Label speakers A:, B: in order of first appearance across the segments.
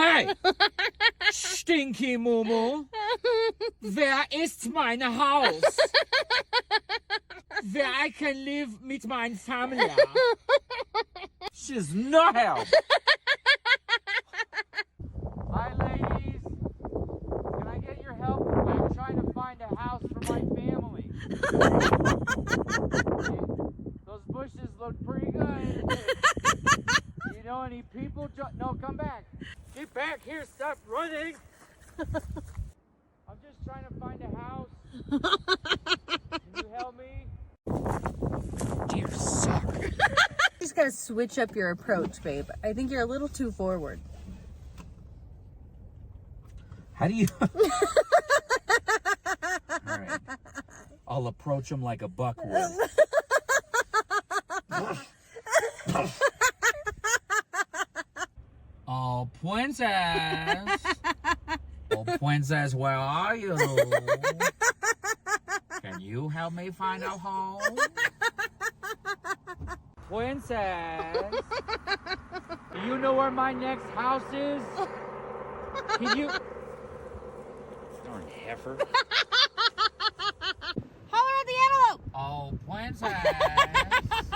A: Hey! Stinky Mumu! Wer ist mein Haus? Wer I can live mit meiner Familie? She's not help! Hi, ladies. Can I get your help? I'm trying to find a house for my family. Those bushes look pretty good. Do you know any people? No, come back. Get back here. Stop running. I'm just trying to find a house. Can you help me? Dear suck.
B: You just gotta switch up your approach, babe. I think you're a little too forward.
A: How do you? All right. I'll approach him like a buck would. Oh, princess. Oh, princess, where are you? Can you help me find a home? Princess. Do you know where my next house is? Can you... Darn heifer.
B: Holler at the antelope!
A: Oh, princess.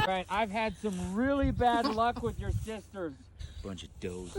A: Right, I've had some really bad luck with your sisters. Bunch of does.